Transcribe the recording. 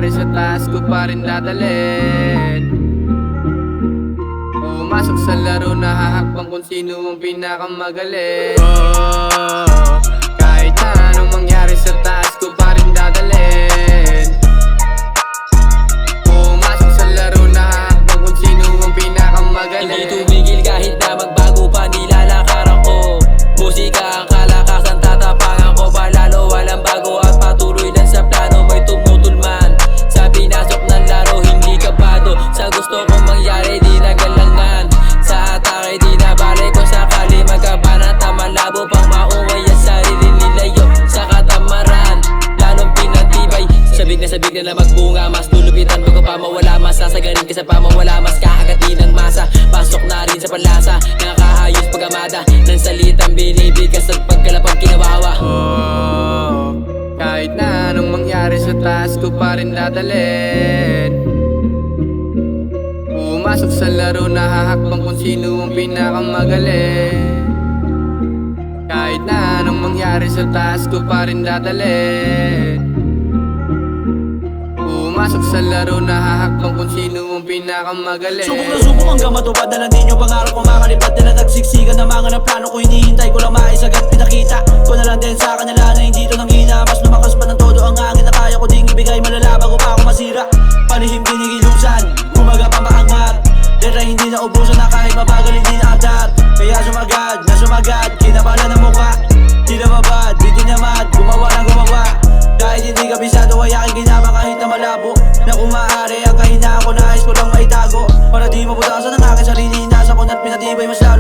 mangyari sa taas ko pa rin dadalhin. Pumasok sa laro na hahakbang kung sino ang pinakamagaling. Kahit na anong mangyari sa taas ko pa rin dadalhin. Pumasok sa laro na hahakbang kung sino ang pinakamagaling. Hindi tumigil kahit na magbago pa nilalakaran ko. Musika ang kalakasan, tatapangan ko pa lalo. Walang bago at patuloy lang sa plano. May tumutulman sa pinasok ng laro, hindi kabado. Sa gusto kong mangyari di nagalangan. Sa atake di nabalik kung sakali magkabanata. Malabo pang maumay ang sarili nilayo sa katamaran, lalong pinatibay. Sabik na lang magbunga, mas lulupitan bago pa mawala. Mas sasagarin ka sa pamawala, mas kakagatin ng masa. Pasok na rin sa panlasa, nakakaayos pag-amada ng salitang binibigas at pagkalapag kinawawa. Kahit na anong mangyari sa taas ko pa rin dadalhin. Pumasok sa laro na hahakbang kung sino ang pinakamagaling. Kahit na anong mangyari sa taas ko pa rin dadalhin. Pumasok sa laro na hahakbang kung sino ang pinakamagaling. Subok na subok hanggang matupad na lang din yung pangarap ko. Makalipad na nagsiksikan na mga ng plano ko. Hinihintay ko lang maisagat, pinakita ko na lang din sa kanila na hindi to nang hina. Mas lumakas pa ng todo ang hangin na kaya ko ding ibigay. Malala bago pa ako masira, palihim kinikilusan, bumaga pa maangat. Dera hindi na ubusan na kahit mabagal hindi na atat. Kaya sumagad, kinabala ng mukha. Di na mabad, di tinamad, gumawa ng gumawa. Kahit hindi kabisado ay aking ginama kahit na malabo. Na kung maaari ang kahinaan ko, nais ko lang maitago para di mabutasan ang aking sarili. Nasa ko na't pinatibay mas lalo.